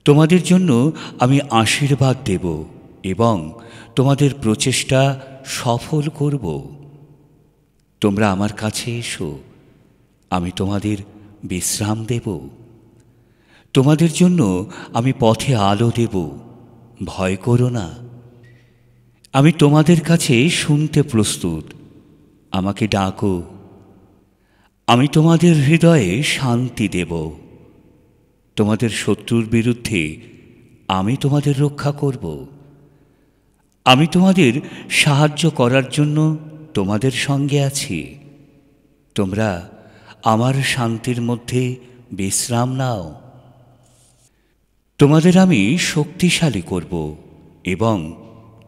তোমাদের জন্য আমি আশীর্বাদ দেব এবং তোমাদের প্রচেষ্টা সফল করব। তোমরা আমার কাছে এসো, আমি তোমাদের বিশ্রাম দেব। তোমাদের জন্য আমি পথে আলো দেব, ভয় করো না। আমি তোমাদের কাছে শুনতে প্রস্তুত, আমাকে ডাকো। আমি তোমাদের হৃদয়ে শান্তি দেব। তোমাদের শত্রুর বিরুদ্ধে আমি তোমাদের রক্ষা করব। আমি তোমাদের সাহায্য করার জন্য তোমাদের সঙ্গে আছি। তোমরা আমার শান্তির মধ্যে বিশ্রাম নাও। তোমাদের আমি শক্তিশালী করব এবং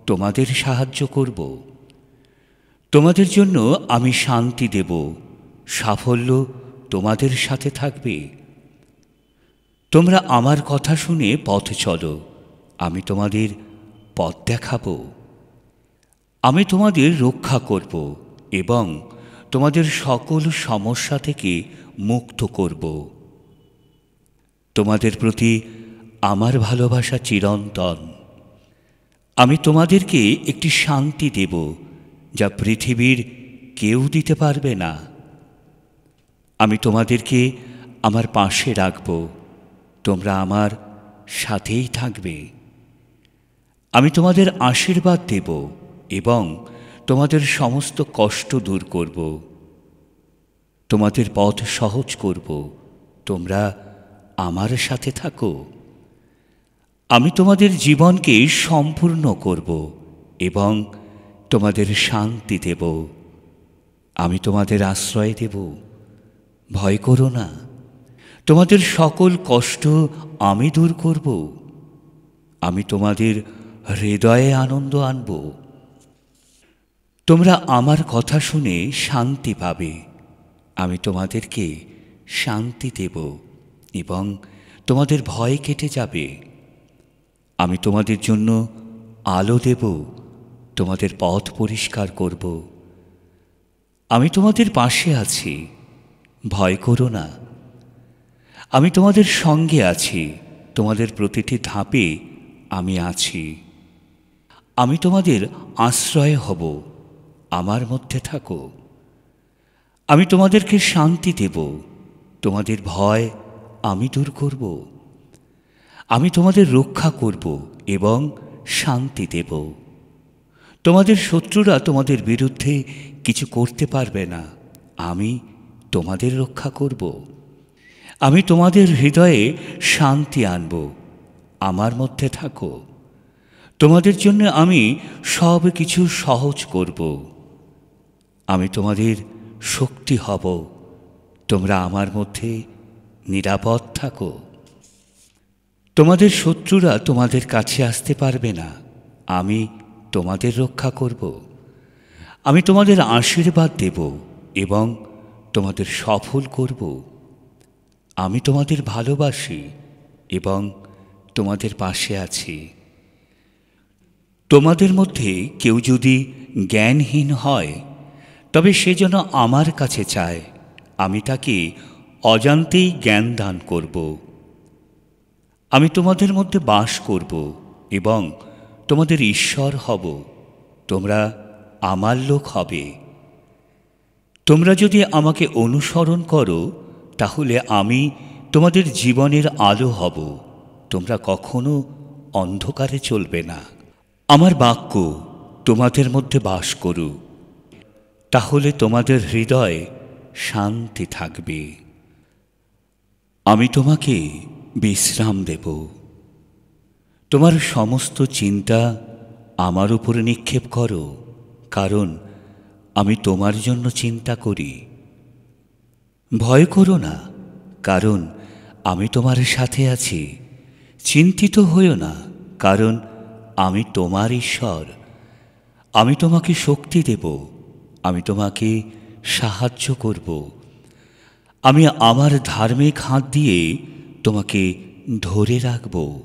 তোমাদের সাহায্য করব। তোমাদের জন্য আমি শান্তি দেব, সাফল্য তোমাদের সাথে থাকবে। তোমরা আমার কথা শুনে পথ চলো, আমি তোমাদের পথ দেখাবো। আমি তোমাদের রক্ষা করব এবং তোমাদের সকল সমস্যা থেকে মুক্ত করব। তোমাদের প্রতি আমার ভালোবাসা চিরন্তন। আমি তোমাদেরকে একটি শান্তি দেব যা পৃথিবীর কেউ দিতে পারবে না। আমি তোমাদেরকে আমার পাশে রাখব, তোমরা আমার সাথেই থাকবে। আমি তোমাদের আশীর্বাদ দেব এবং তোমাদের সমস্ত কষ্ট দূর করব। তোমাদের পথ সহজ করব, তোমরা আমার সাথে থাকো। আমি তোমাদের জীবনকে সম্পূর্ণ করব এবং তোমাদের শান্তি দেব। আমি তোমাদের আশ্রয় দেব, ভয় করো না। তোমাদের সকল কষ্ট আমি দূর করব। আমি তোমাদের হৃদয়ে আনন্দ আনব। তোমরা আমার কথা শুনে শান্তি পাবে। আমি তোমাদেরকে শান্তি দেব এবং তোমাদের ভয় কেটে যাবে। আমি তোমাদের জন্য আলো দেব, তোমাদের পথ পরিষ্কার করব। আমি তোমাদের পাশে আছি, ভয় করো না। আমি তোমাদের সঙ্গে আছি, তোমাদের প্রতিটি ধাপে আমি আছি। আমি তোমাদের আশ্রয় হব, আমার মধ্যে থাকো। আমি তোমাদেরকে শান্তি দেব, তোমাদের ভয় আমি দূর করব। আমি তোমাদের রক্ষা করব এবং শান্তি দেব। তোমাদের শত্রুরা তোমাদের বিরুদ্ধে কিছু করতে পারবে না। আমি তোমাদের রক্ষা করব। আমি তোমাদের হৃদয়ে শান্তি আনব, আমার মধ্যে থাকো। তোমাদের জন্য আমি সব কিছু সহজ করব। আমি তোমাদের শক্তি হব, তোমরা আমার মধ্যে নিরাপদ থাকো। তোমাদের শত্রুরা তোমাদের কাছে আসতে পারবে না। আমি তোমাদের রক্ষা করব। আমি তোমাদের আশীর্বাদ দেব এবং তোমাদের সফল করব। আমি তোমাদের ভালোবাসি এবং তোমাদের পাশে আছি। তোমাদের মধ্যে কেউ যদি জ্ঞানহীন হয়, তবে সে যেন আমার কাছে চায়, আমি তাকে অজান্তেই জ্ঞান দান করব। আমি তোমাদের মধ্যে বাস করব এবং তোমাদের ঈশ্বর হব। তোমরা আমার লোক হবে। তোমরা যদি আমাকে অনুসরণ করো, তাহলে আমি তোমাদের জীবনের আলো হব। তোমরা কখনো অন্ধকারে চলবে না। আমার বাক্য তোমাদের মধ্যে বাস করুক, তাহলে তোমাদের হৃদয়ে শান্তি থাকবে। আমি তোমাকে বিশ্রাম দেব। তোমার সমস্ত চিন্তা আমার উপরে নিক্ষেপ করো, কারণ আমি তোমার জন্য চিন্তা করি। ভয় করো না, কারণ আমি তোমার সাথে আছি। চিন্তিত হইও না, কারণ আমি তোমার ঈশ্বর। আমি তোমাকে শক্তি দেব, আমি তোমাকে সাহায্য করব। আমি আমার ধার্মিক হাত দিয়ে তোমাকে ধরে রাখব।